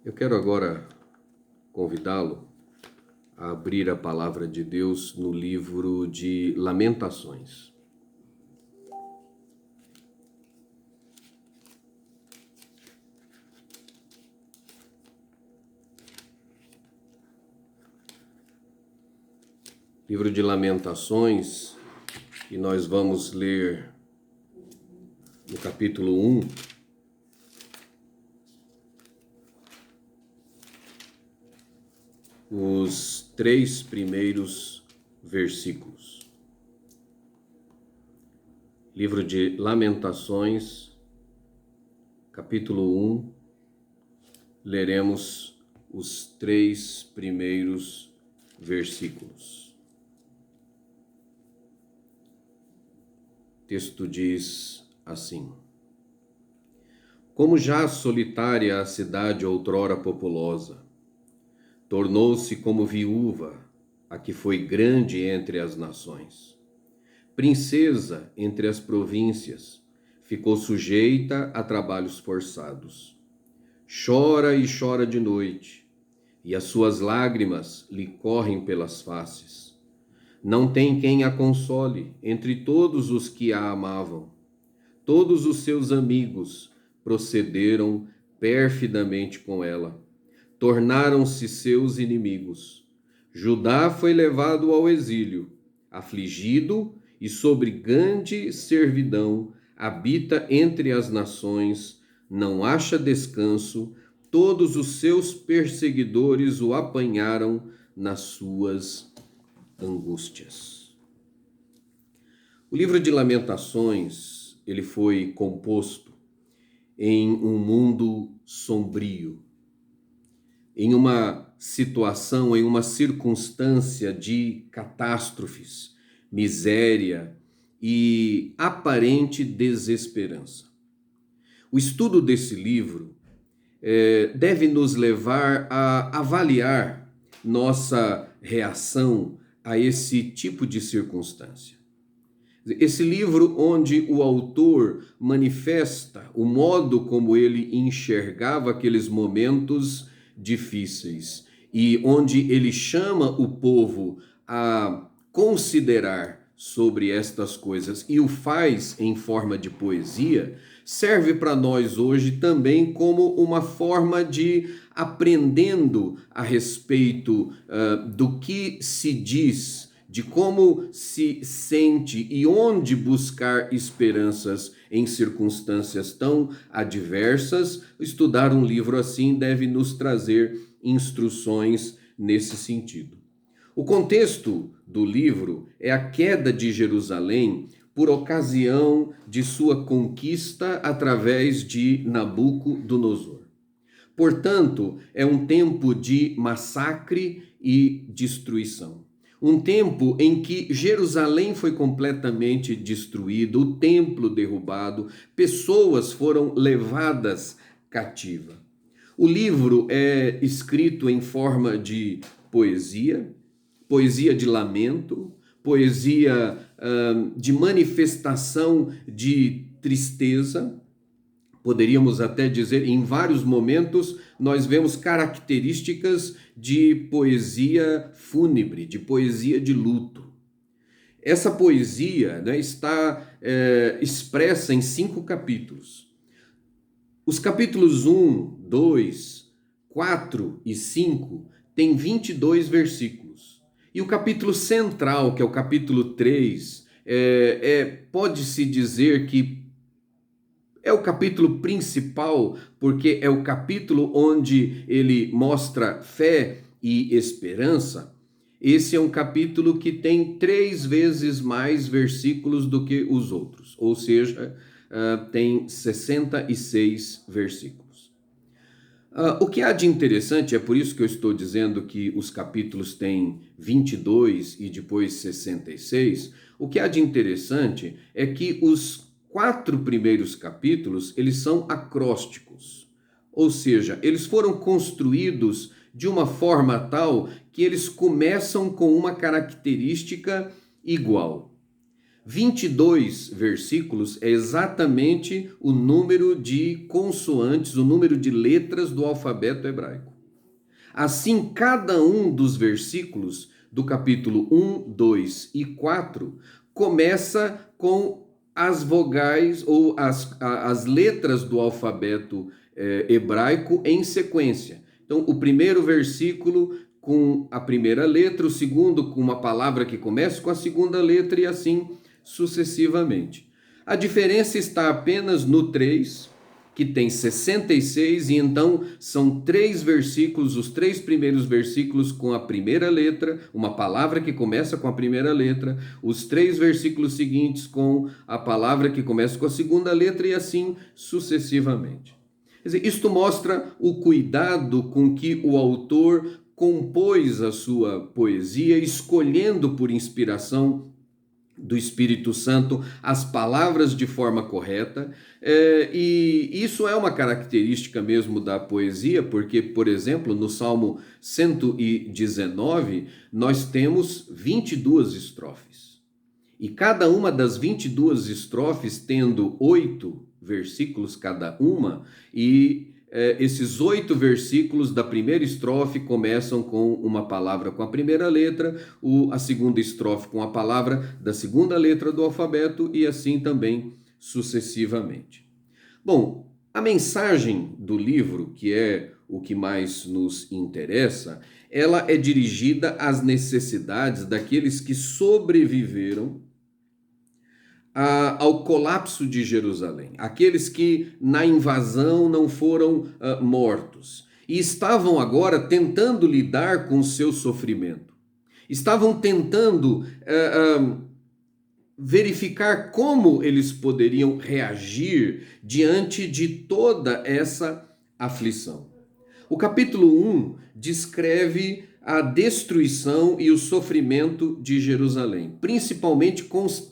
Eu quero agora convidá-lo a abrir a palavra de Deus no livro de Lamentações. Livro de Lamentações, e nós vamos ler no capítulo 1, os 3 primeiros versículos. Livro de Lamentações, capítulo 1, leremos os 3 primeiros versículos. O texto diz assim: Como já solitária a cidade outrora populosa, tornou-se como viúva a que foi grande entre as nações. Princesa entre as províncias, ficou sujeita a trabalhos forçados. Chora e chora de noite, e as suas lágrimas lhe correm pelas faces. Não tem quem a console entre todos os que a amavam. Todos os seus amigos procederam perfidamente com ela. Tornaram-se seus inimigos. Judá foi levado ao exílio, afligido e sob grande servidão, habita entre as nações, não acha descanso, todos os seus perseguidores o apanharam nas suas angústias. O livro de Lamentações, ele foi composto em um mundo sombrio, em uma situação, em uma circunstância de catástrofes, miséria e aparente desesperança. O estudo desse livro deve nos levar a avaliar nossa reação a esse tipo de circunstância. Esse livro onde o autor manifesta o modo como ele enxergava aqueles momentos difíceis e onde ele chama o povo a considerar sobre estas coisas e o faz em forma de poesia, serve para nós hoje também como uma forma de aprendendo a respeito do que se diz, de como se sente e onde buscar esperanças em circunstâncias tão adversas. Estudar um livro assim deve nos trazer instruções nesse sentido. O contexto do livro é a queda de Jerusalém por ocasião de sua conquista através de Nabucodonosor. Portanto, é um tempo de massacre e destruição. Um tempo em que Jerusalém foi completamente destruído, o templo derrubado, pessoas foram levadas cativa. O livro é escrito em forma de poesia, poesia de lamento, poesia de manifestação de tristeza. Poderíamos até dizer, em vários momentos, nós vemos características de poesia fúnebre, de poesia de luto. Essa poesia, está expressa em 5 capítulos. Os capítulos 1, 2, 4 e 5 têm 22 versículos. E o capítulo central, que é o capítulo 3, pode-se dizer que é o capítulo principal, porque é o capítulo onde ele mostra fé e esperança. Esse é um capítulo que tem 3 vezes mais versículos do que os outros, ou seja, tem 66 versículos. O que há de interessante, é por isso que eu estou dizendo que os capítulos têm 22 e depois 66, o que há de interessante é que os 4 primeiros capítulos, eles são acrósticos, ou seja, eles foram construídos de uma forma tal que eles começam com uma característica igual. 22 versículos é exatamente o número de consoantes, o número de letras do alfabeto hebraico. Assim, cada um dos versículos do capítulo 1, 2 e 4 começa com as vogais ou as letras do alfabeto hebraico em sequência. Então, o primeiro versículo com a primeira letra, o segundo com uma palavra que começa com a segunda letra e assim sucessivamente. A diferença está apenas no 3, que tem 66, e então são 3 versículos, os 3 primeiros versículos com a primeira letra, uma palavra que começa com a primeira letra, os 3 versículos seguintes com a palavra que começa com a segunda letra e assim sucessivamente. Quer dizer, isto mostra o cuidado com que o autor compôs a sua poesia, escolhendo por inspiração do Espírito Santo as palavras de forma correta, e isso é uma característica mesmo da poesia, porque, por exemplo, no Salmo 119, nós temos 22 estrofes, e cada uma das 22 estrofes tendo 8 versículos cada uma, e esses 8 versículos da primeira estrofe começam com uma palavra com a primeira letra, a segunda estrofe com a palavra da segunda letra do alfabeto e assim também sucessivamente. Bom, a mensagem do livro, que é o que mais nos interessa, ela é dirigida às necessidades daqueles que sobreviveram ao colapso de Jerusalém, aqueles que na invasão não foram mortos e estavam agora tentando lidar com o seu sofrimento, estavam tentando verificar como eles poderiam reagir diante de toda essa aflição. O capítulo 1 descreve a destruição e o sofrimento de Jerusalém, principalmente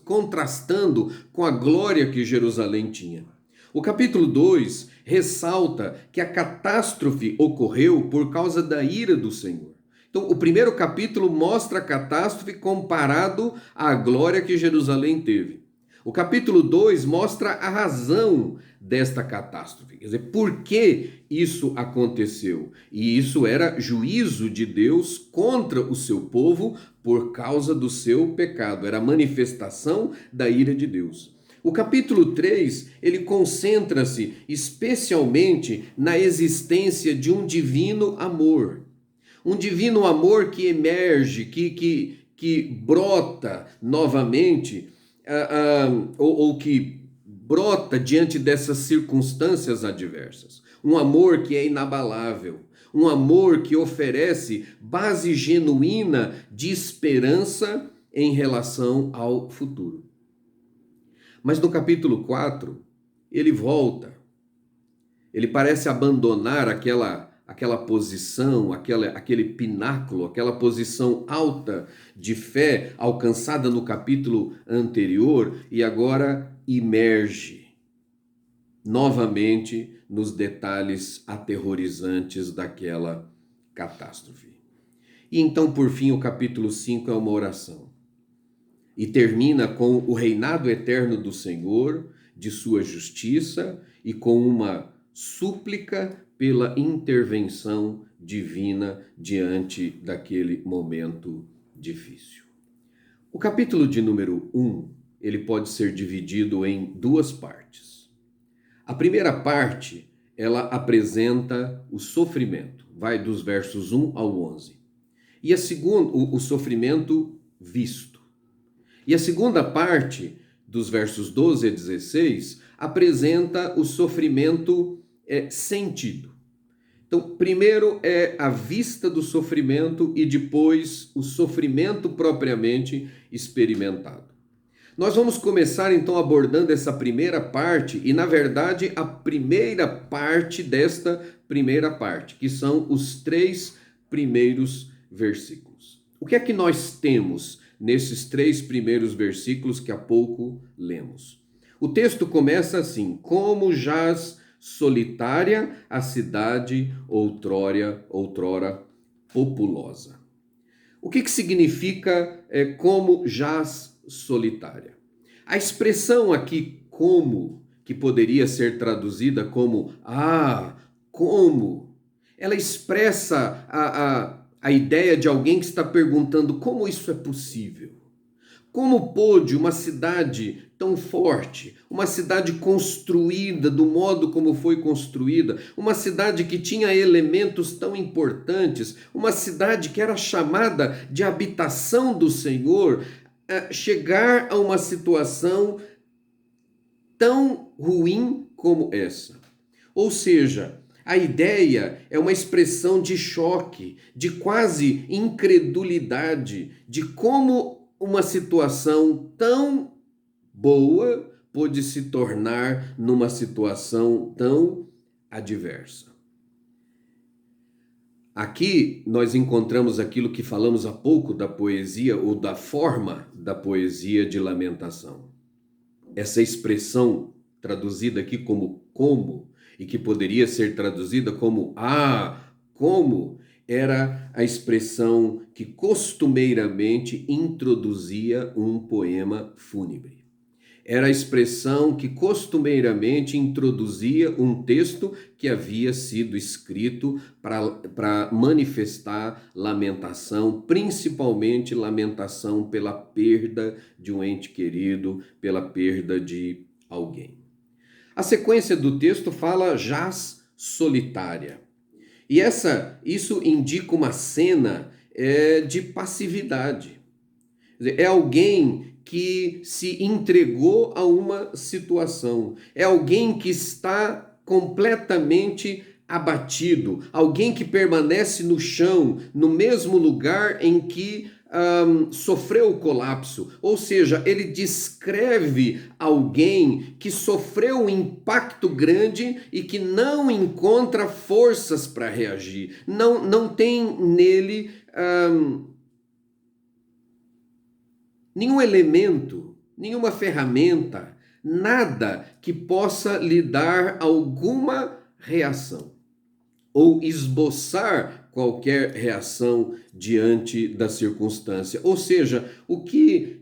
contrastando com a glória que Jerusalém tinha. O capítulo 2 ressalta que a catástrofe ocorreu por causa da ira do Senhor. Então, o primeiro capítulo mostra a catástrofe comparado à glória que Jerusalém teve. O capítulo 2 mostra a razão desta catástrofe, quer dizer, por que isso aconteceu. E isso era juízo de Deus contra o seu povo por causa do seu pecado, era a manifestação da ira de Deus. O capítulo 3, ele concentra-se especialmente na existência de um divino amor. Um divino amor que emerge, que brota novamente, ou que brota diante dessas circunstâncias adversas. Um amor que é inabalável, um amor que oferece base genuína de esperança em relação ao futuro. Mas no capítulo 4, ele volta, ele parece abandonar aquela posição, aquele pináculo, aquela posição alta de fé alcançada no capítulo anterior e agora imerge novamente nos detalhes aterrorizantes daquela catástrofe. E então, por fim, o capítulo 5 é uma oração. E termina com o reinado eterno do Senhor, de sua justiça e com uma súplica pela intervenção divina diante daquele momento difícil. O capítulo de número 1, ele pode ser dividido em 2 partes. A primeira parte, ela apresenta o sofrimento, vai dos versos 1 ao 11. E a segunda, o sofrimento visto. E a segunda parte, dos versos 12 a 16, apresenta o sofrimento sentido. Então, primeiro é a vista do sofrimento e depois o sofrimento propriamente experimentado. Nós vamos começar então abordando essa primeira parte e, na verdade, a primeira parte desta primeira parte, que são os 3 primeiros versículos. O que é que nós temos nesses 3 primeiros versículos que há pouco lemos? O texto começa assim: como jaz solitária a cidade outrora populosa. O que significa como jaz solitária? A expressão aqui como, que poderia ser traduzida como como, ela expressa a ideia de alguém que está perguntando como isso é possível. Como pôde uma cidade tão forte, uma cidade construída do modo como foi construída, uma cidade que tinha elementos tão importantes, uma cidade que era chamada de habitação do Senhor, chegar a uma situação tão ruim como essa? Ou seja, a ideia é uma expressão de choque, de quase incredulidade, de como uma situação tão boa pôde se tornar numa situação tão adversa. Aqui nós encontramos aquilo que falamos há pouco da poesia ou da forma da poesia de lamentação. Essa expressão traduzida aqui como, e que poderia ser traduzida como como, era a expressão que costumeiramente introduzia um poema fúnebre. Era a expressão que costumeiramente introduzia um texto que havia sido escrito para manifestar lamentação, principalmente lamentação pela perda de um ente querido, pela perda de alguém. A sequência do texto fala jaz solitária. E isso indica uma cena de passividade. É alguém que se entregou a uma situação. É alguém que está completamente abatido. Alguém que permanece no chão, no mesmo lugar em que sofreu o colapso. Ou seja, ele descreve alguém que sofreu um impacto grande e que não encontra forças para reagir. Não tem nele nenhum elemento, nenhuma ferramenta, nada que possa lhe dar alguma reação ou esboçar qualquer reação diante da circunstância. Ou seja, o que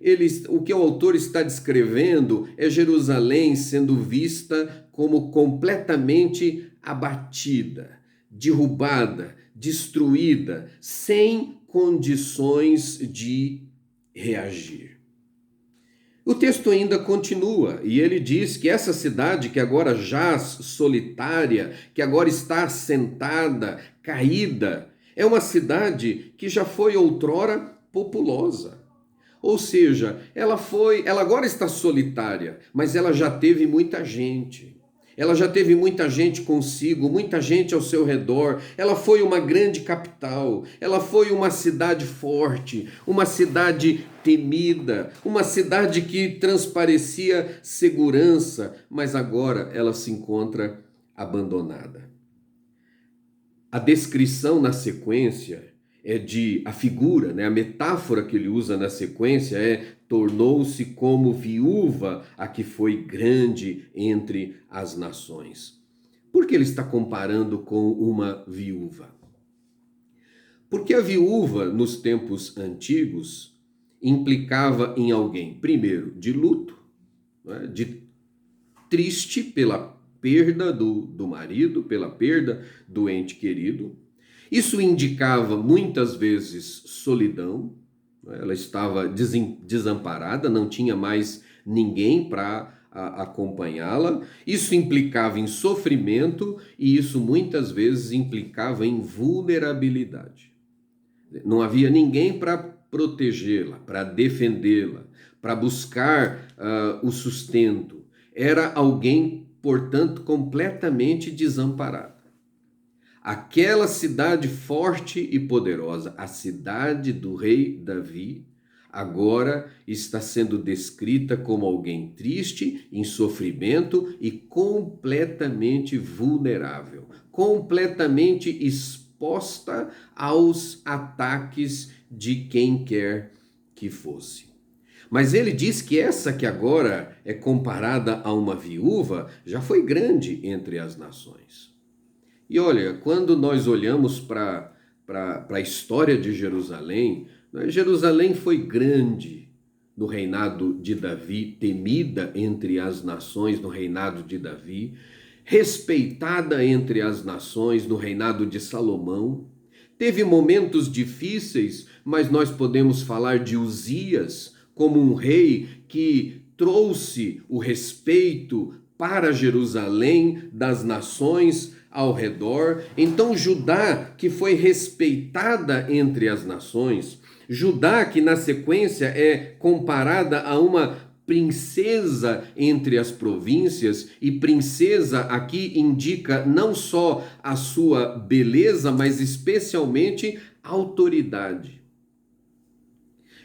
o autor está descrevendo é Jerusalém sendo vista como completamente abatida, derrubada, destruída, sem condições de reagir. O texto ainda continua e ele diz que essa cidade que agora jaz solitária, que agora está assentada, caída, é uma cidade que já foi outrora populosa. Ou seja, ela agora está solitária, mas ela já teve muita gente. Ela já teve muita gente consigo, muita gente ao seu redor. Ela foi uma grande capital, ela foi uma cidade forte, uma cidade temida, uma cidade que transparecia segurança, mas agora ela se encontra abandonada. A descrição na sequência a figura, né? A metáfora que ele usa na sequência tornou-se como viúva a que foi grande entre as nações. Por que ele está comparando com uma viúva? Porque a viúva, nos tempos antigos, implicava em alguém, primeiro, de luto, né? De triste pela perda do marido, pela perda do ente querido. Isso indicava muitas vezes solidão, ela estava desamparada, não tinha mais ninguém para acompanhá-la. Isso implicava em sofrimento e isso muitas vezes implicava em vulnerabilidade. Não havia ninguém para protegê-la, para defendê-la, para buscar o sustento. Era alguém, portanto, completamente desamparado. Aquela cidade forte e poderosa, a cidade do rei Davi, agora está sendo descrita como alguém triste, em sofrimento e completamente vulnerável, completamente exposta aos ataques de quem quer que fosse. Mas ele diz que essa que agora é comparada a uma viúva já foi grande entre as nações. E olha, quando nós olhamos para a história de Jerusalém, Jerusalém foi grande no reinado de Davi, temida entre as nações no reinado de Davi, respeitada entre as nações no reinado de Salomão. Teve momentos difíceis, mas nós podemos falar de Uzias como um rei que trouxe o respeito para Jerusalém das nações ao redor. Então, Judá, que foi respeitada entre as nações, Judá, que na sequência é comparada a uma princesa entre as províncias, e princesa aqui indica não só a sua beleza, mas especialmente autoridade.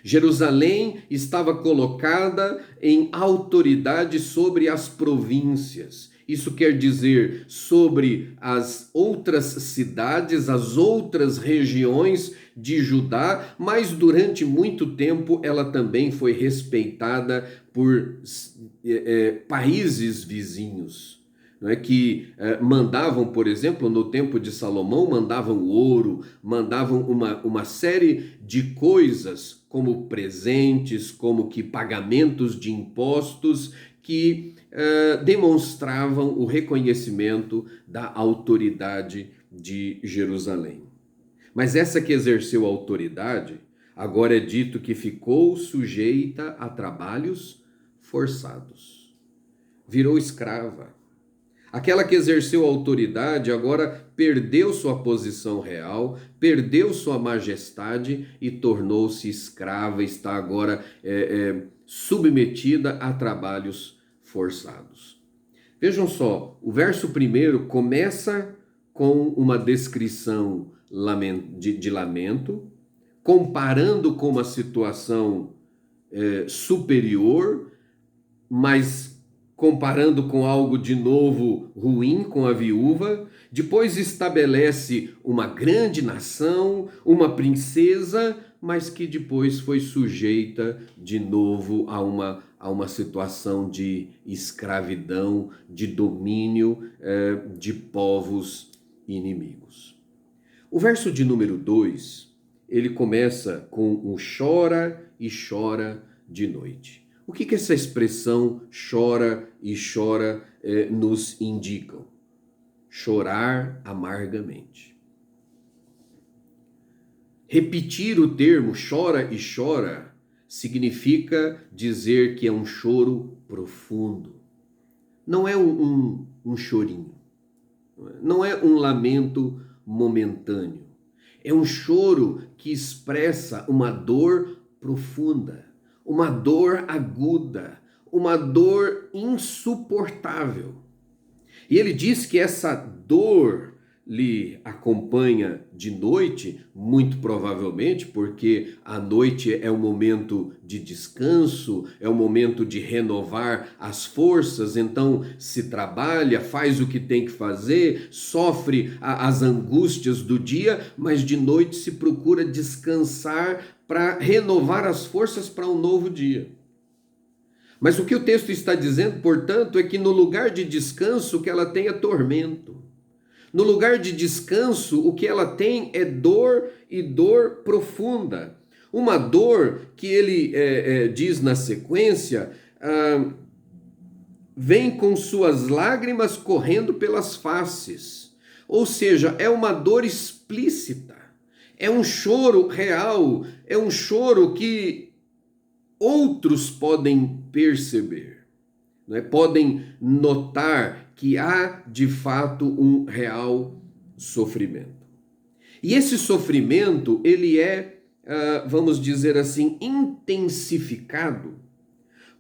Jerusalém estava colocada em autoridade sobre as províncias. Isso quer dizer sobre as outras cidades, as outras regiões de Judá, mas durante muito tempo ela também foi respeitada por países vizinhos. Não é que mandavam, por exemplo, no tempo de Salomão, mandavam ouro, mandavam uma série de coisas, como presentes, como que pagamentos de impostos, que demonstravam o reconhecimento da autoridade de Jerusalém. Mas essa que exerceu autoridade, agora é dito que ficou sujeita a trabalhos forçados. Virou escrava. Aquela que exerceu autoridade agora perdeu sua posição real, perdeu sua majestade e tornou-se escrava, está agora submetida a trabalhos forçados. Vejam só, o verso 1 começa com uma descrição de lamento, comparando com uma situação superior, mas comparando com algo de novo ruim, com a viúva. Depois estabelece uma grande nação, uma princesa, mas que depois foi sujeita de novo a uma situação de escravidão, de domínio de povos inimigos. O verso de número 2, ele começa com um chora e chora de noite. O que essa expressão chora e chora nos indicam? Chorar amargamente. Repetir o termo chora e chora significa dizer que é um choro profundo. Não é um chorinho. Não é um lamento momentâneo. É um choro que expressa uma dor profunda, uma dor aguda, uma dor insuportável. E ele diz que essa dor lhe acompanha de noite, muito provavelmente, porque a noite é um momento de descanso, é um momento de renovar as forças, então se trabalha, faz o que tem que fazer, sofre as angústias do dia, mas de noite se procura descansar para renovar as forças para um novo dia. Mas o que o texto está dizendo, portanto, é que no lugar de descanso o que ela tem é tormento. No lugar de descanso, o que ela tem é dor, e dor profunda. Uma dor que ele diz na sequência, vem com suas lágrimas correndo pelas faces. Ou seja, é uma dor explícita. É um choro real, é um choro que outros podem perceber, né? Podem notar que há de fato um real sofrimento. E esse sofrimento, ele é, vamos dizer assim, intensificado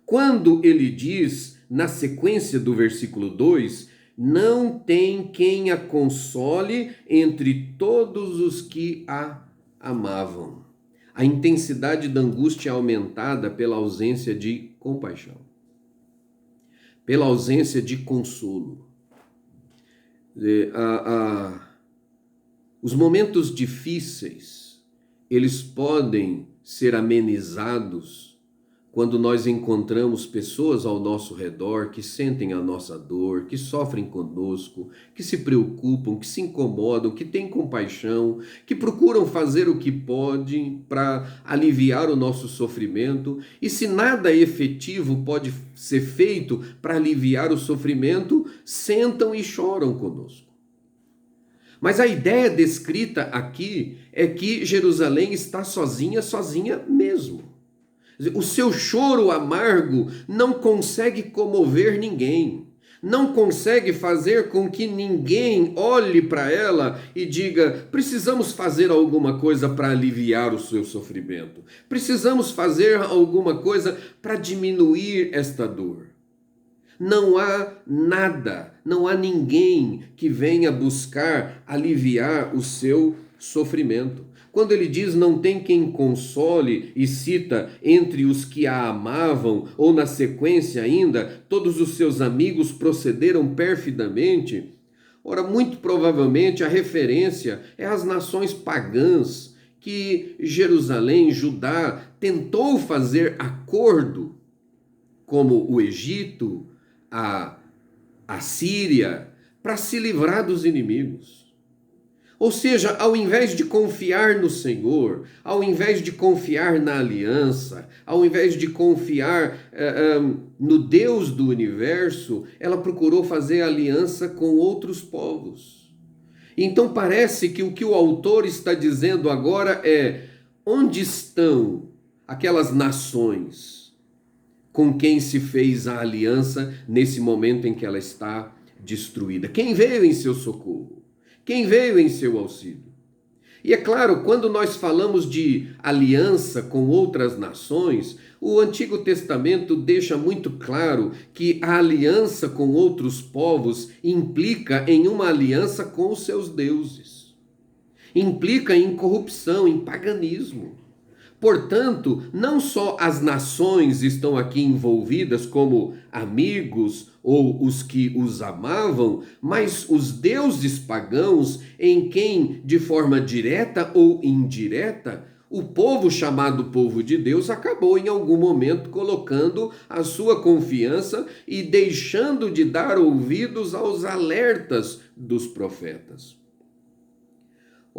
quando ele diz, na sequência do versículo 2, não tem quem a console entre todos os que a amavam. A intensidade da angústia é aumentada pela ausência de compaixão, pela ausência de consolo. Os momentos difíceis, eles podem ser amenizados quando nós encontramos pessoas ao nosso redor que sentem a nossa dor, que sofrem conosco, que se preocupam, que se incomodam, que têm compaixão, que procuram fazer o que podem para aliviar o nosso sofrimento, e se nada efetivo pode ser feito para aliviar o sofrimento, sentam e choram conosco. Mas a ideia descrita aqui é que Jerusalém está sozinha, sozinha mesmo. O seu choro amargo não consegue comover ninguém, não consegue fazer com que ninguém olhe para ela e diga: precisamos fazer alguma coisa para aliviar o seu sofrimento, precisamos fazer alguma coisa para diminuir esta dor. Não há nada, não há ninguém que venha buscar aliviar o seu sofrimento. Quando ele diz não tem quem console e cita entre os que a amavam, ou na sequência ainda, todos os seus amigos procederam perfidamente, ora, muito provavelmente a referência é às nações pagãs que Jerusalém, Judá, tentou fazer acordo, como o Egito, a Síria, para se livrar dos inimigos. Ou seja, ao invés de confiar no Senhor, ao invés de confiar na aliança, ao invés de confiar no Deus do universo, ela procurou fazer aliança com outros povos. Então parece que o que o autor está dizendo agora é: onde estão aquelas nações com quem se fez a aliança nesse momento em que ela está destruída? Quem veio em seu socorro? Quem veio em seu auxílio? E é claro, quando nós falamos de aliança com outras nações, o Antigo Testamento deixa muito claro que a aliança com outros povos implica em uma aliança com os seus deuses. Implica em corrupção, em paganismo. Portanto, não só as nações estão aqui envolvidas como amigos ou os que os amavam, mas os deuses pagãos em quem, de forma direta ou indireta, o povo chamado povo de Deus acabou em algum momento colocando a sua confiança e deixando de dar ouvidos aos alertas dos profetas.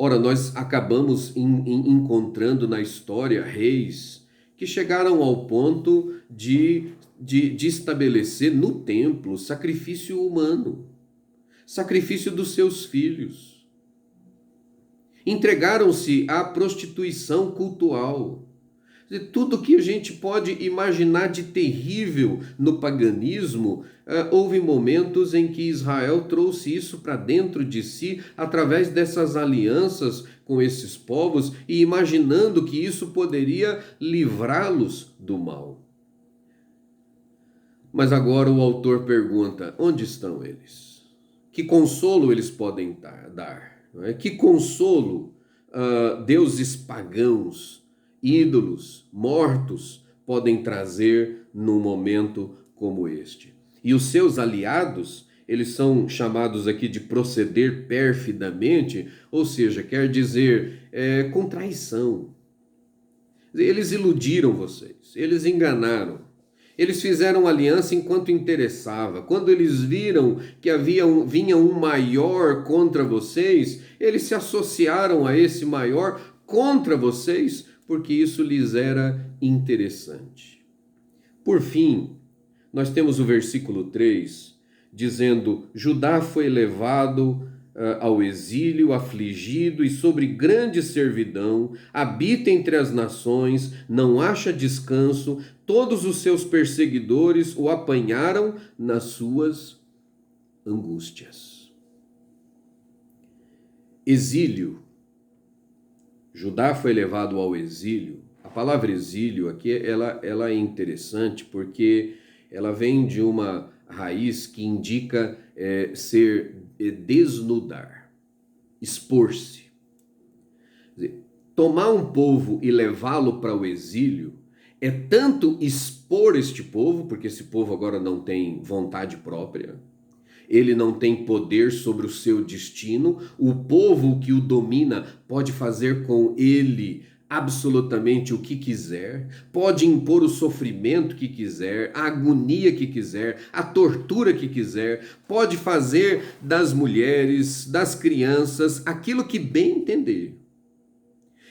Ora, nós acabamos encontrando na história reis que chegaram ao ponto de estabelecer no templo sacrifício humano, sacrifício dos seus filhos. Entregaram-se à prostituição cultual. Tudo que a gente pode imaginar de terrível no paganismo, houve momentos em que Israel trouxe isso para dentro de si através dessas alianças com esses povos e imaginando que isso poderia livrá-los do mal. Mas agora o autor pergunta: onde estão eles? Que consolo eles podem dar? Não é? Que consolo deuses pagãos, ídolos, mortos podem trazer num momento como este? E os seus aliados, eles são chamados aqui de proceder perfidamente, ou seja, quer dizer com traição. Eles iludiram vocês, eles enganaram. Eles fizeram aliança enquanto interessava. Quando eles viram que vinha um maior contra vocês, eles se associaram a esse maior contra vocês, porque isso lhes era interessante. Por fim, nós temos o versículo 3, dizendo: Judá foi levado ao exílio, afligido e sobre grande servidão, habita entre as nações, não acha descanso, todos os seus perseguidores o apanharam nas suas angústias. Exílio. Judá foi levado ao exílio. A palavra exílio aqui, ela é interessante porque ela vem de uma raiz que indica desnudar, expor-se. Tomar um povo e levá-lo para o exílio é tanto expor este povo, porque esse povo agora não tem vontade própria, ele não tem poder sobre o seu destino, o povo que o domina pode fazer com ele absolutamente o que quiser, pode impor o sofrimento que quiser, a agonia que quiser, a tortura que quiser, pode fazer das mulheres, das crianças, aquilo que bem entender.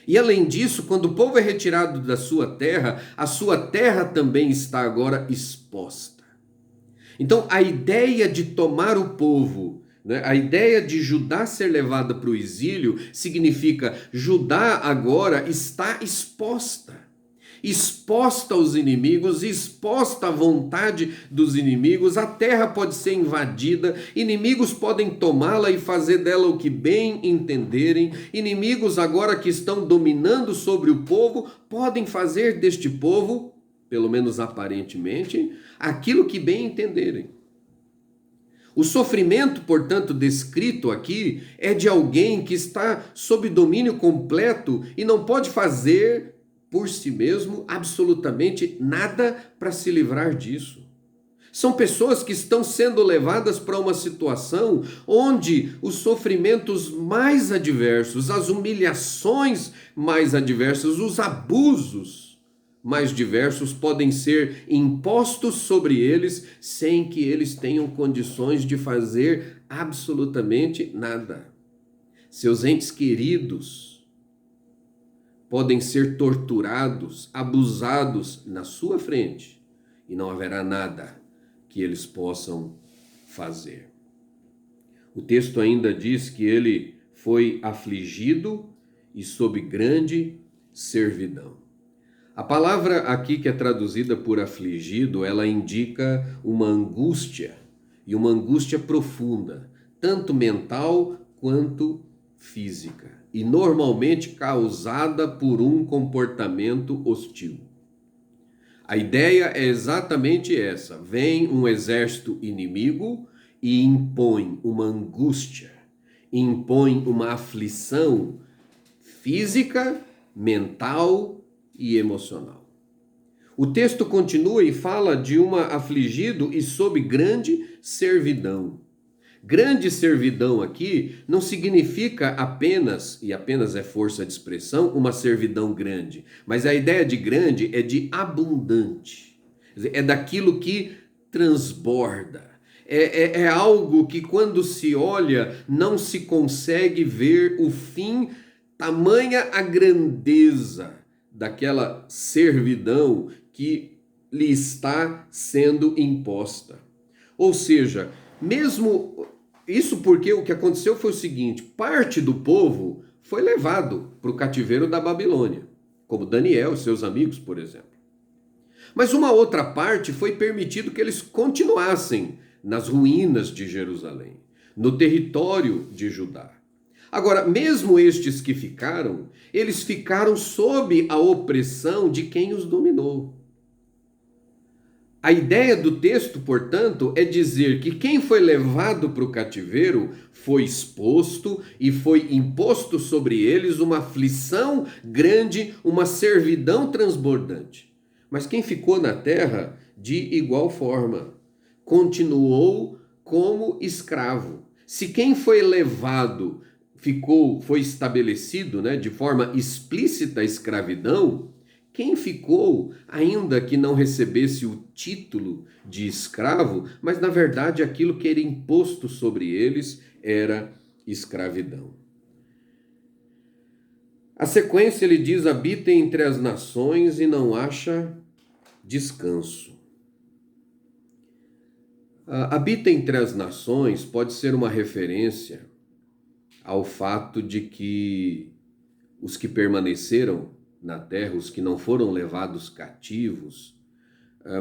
E além disso, quando o povo é retirado da sua terra, a sua terra também está agora exposta. Então, a ideia de tomar o povo, né, a ideia de Judá ser levada para o exílio, significa Judá agora está exposta. Exposta aos inimigos, exposta à vontade dos inimigos, a terra pode ser invadida, inimigos podem tomá-la e fazer dela o que bem entenderem, inimigos agora que estão dominando sobre o povo, podem fazer deste povo, pelo menos aparentemente, aquilo que bem entenderem. O sofrimento, portanto, descrito aqui é de alguém que está sob domínio completo e não pode fazer por si mesmo absolutamente nada para se livrar disso. São pessoas que estão sendo levadas para uma situação onde os sofrimentos mais adversos, as humilhações mais adversas, os abusos mais diversos podem ser impostos sobre eles sem que eles tenham condições de fazer absolutamente nada. Seus entes queridos podem ser torturados, abusados na sua frente e não haverá nada que eles possam fazer. O texto ainda diz que ele foi afligido e sob grande servidão. A palavra aqui que é traduzida por afligido, ela indica uma angústia, e uma angústia profunda, tanto mental quanto física, e normalmente causada por um comportamento hostil. A ideia é exatamente essa: vem um exército inimigo e impõe uma angústia, impõe uma aflição física, mental e emocional. O texto continua e fala de uma afligido e sob grande servidão. Grande servidão aqui não significa apenas, e apenas é força de expressão, uma servidão grande, mas a ideia de grande é de abundante, é daquilo que transborda, é algo que quando se olha não se consegue ver o fim, tamanha a grandeza daquela servidão que lhe está sendo imposta. Ou seja, mesmo isso porque o que aconteceu foi o seguinte: parte do povo foi levado para o cativeiro da Babilônia, como Daniel e seus amigos, por exemplo. Mas uma outra parte foi permitido que eles continuassem nas ruínas de Jerusalém, no território de Judá. Agora, mesmo estes que ficaram, eles ficaram sob a opressão de quem os dominou. A ideia do texto, portanto, é dizer que quem foi levado para o cativeiro foi exposto e foi imposto sobre eles uma aflição grande, uma servidão transbordante. Mas quem ficou na terra, de igual forma, continuou como escravo. Se quem foi levado foi estabelecido, né, de forma explícita a escravidão, quem ficou, ainda que não recebesse o título de escravo, mas na verdade aquilo que era imposto sobre eles era escravidão. A sequência ele diz: habita entre as nações e não acha descanso. Habita entre as nações pode ser uma referência ao fato de que os que permaneceram na terra, os que não foram levados cativos,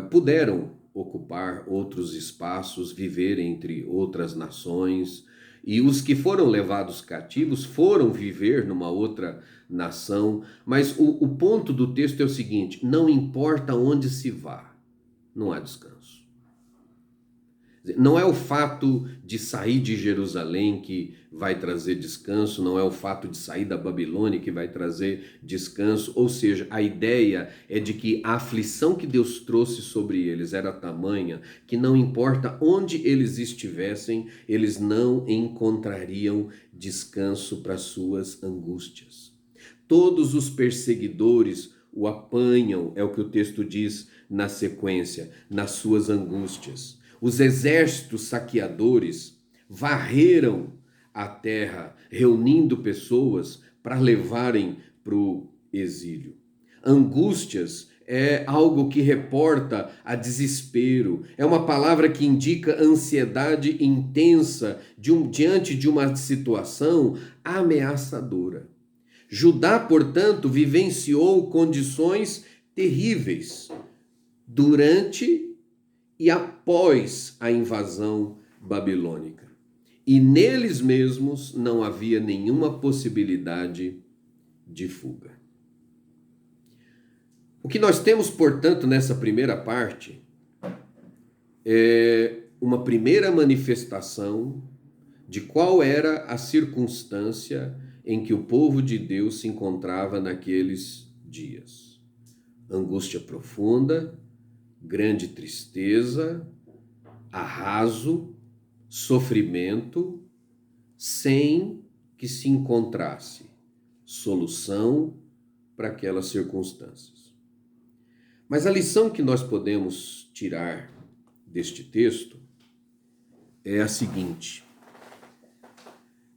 puderam ocupar outros espaços, viver entre outras nações, e os que foram levados cativos foram viver numa outra nação. Mas o ponto do texto é o seguinte: não importa onde se vá, não há descanso. Não é o fato de sair de Jerusalém que vai trazer descanso, não é o fato de sair da Babilônia que vai trazer descanso, ou seja, a ideia é de que a aflição que Deus trouxe sobre eles era tamanha que não importa onde eles estivessem, eles não encontrariam descanso para suas angústias. Todos os perseguidores o apanham, é o que o texto diz na sequência, nas suas angústias. Os exércitos saqueadores varreram a terra, reunindo pessoas para levarem para o exílio. Angústias é algo que reporta a desespero, é uma palavra que indica ansiedade intensa diante de uma situação ameaçadora. Judá, portanto, vivenciou condições terríveis durante e após a invasão babilônica. E neles mesmos não havia nenhuma possibilidade de fuga. O que nós temos, portanto, nessa primeira parte é uma primeira manifestação de qual era a circunstância em que o povo de Deus se encontrava naqueles dias. Angústia profunda, grande tristeza, arraso, sofrimento, sem que se encontrasse solução para aquelas circunstâncias. Mas a lição que nós podemos tirar deste texto é a seguinte: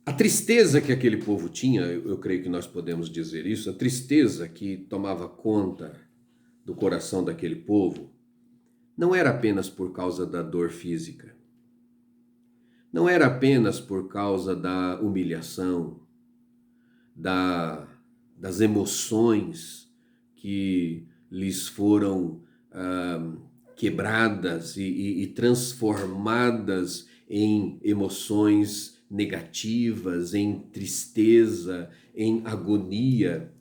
a tristeza que aquele povo tinha, eu creio que nós podemos dizer isso, a tristeza que tomava conta do coração daquele povo, não era apenas por causa da dor física, não era apenas por causa da humilhação, das emoções que lhes foram quebradas e transformadas em emoções negativas, em tristeza, em agonia.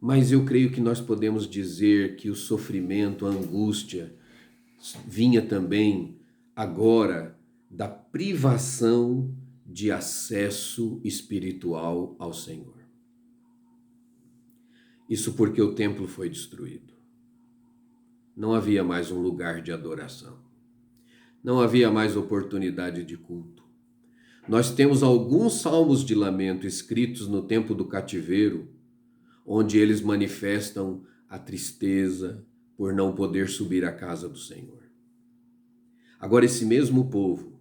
Mas eu creio que nós podemos dizer que o sofrimento, a angústia, vinha também agora da privação de acesso espiritual ao Senhor. Isso porque o templo foi destruído. Não havia mais um lugar de adoração. Não havia mais oportunidade de culto. Nós temos alguns salmos de lamento escritos no tempo do cativeiro, onde eles manifestam a tristeza por não poder subir à casa do Senhor. Agora, esse mesmo povo,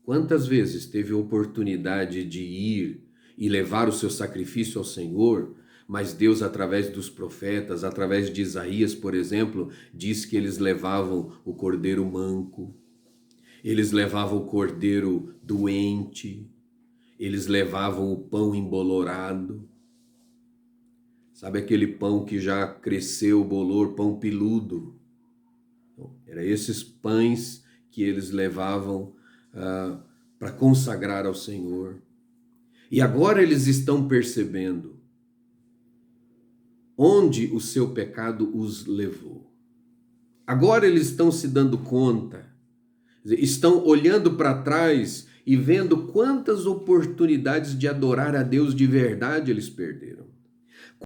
quantas vezes teve a oportunidade de ir e levar o seu sacrifício ao Senhor, mas Deus, através dos profetas, através de Isaías, por exemplo, diz que eles levavam o cordeiro manco, eles levavam o cordeiro doente, eles levavam o pão embolorado. Sabe aquele pão que já cresceu o bolor, pão peludo? Era esses pães que eles levavam para consagrar ao Senhor. E agora eles estão percebendo onde o seu pecado os levou. Agora eles estão se dando conta, estão olhando para trás e vendo quantas oportunidades de adorar a Deus de verdade eles perderam.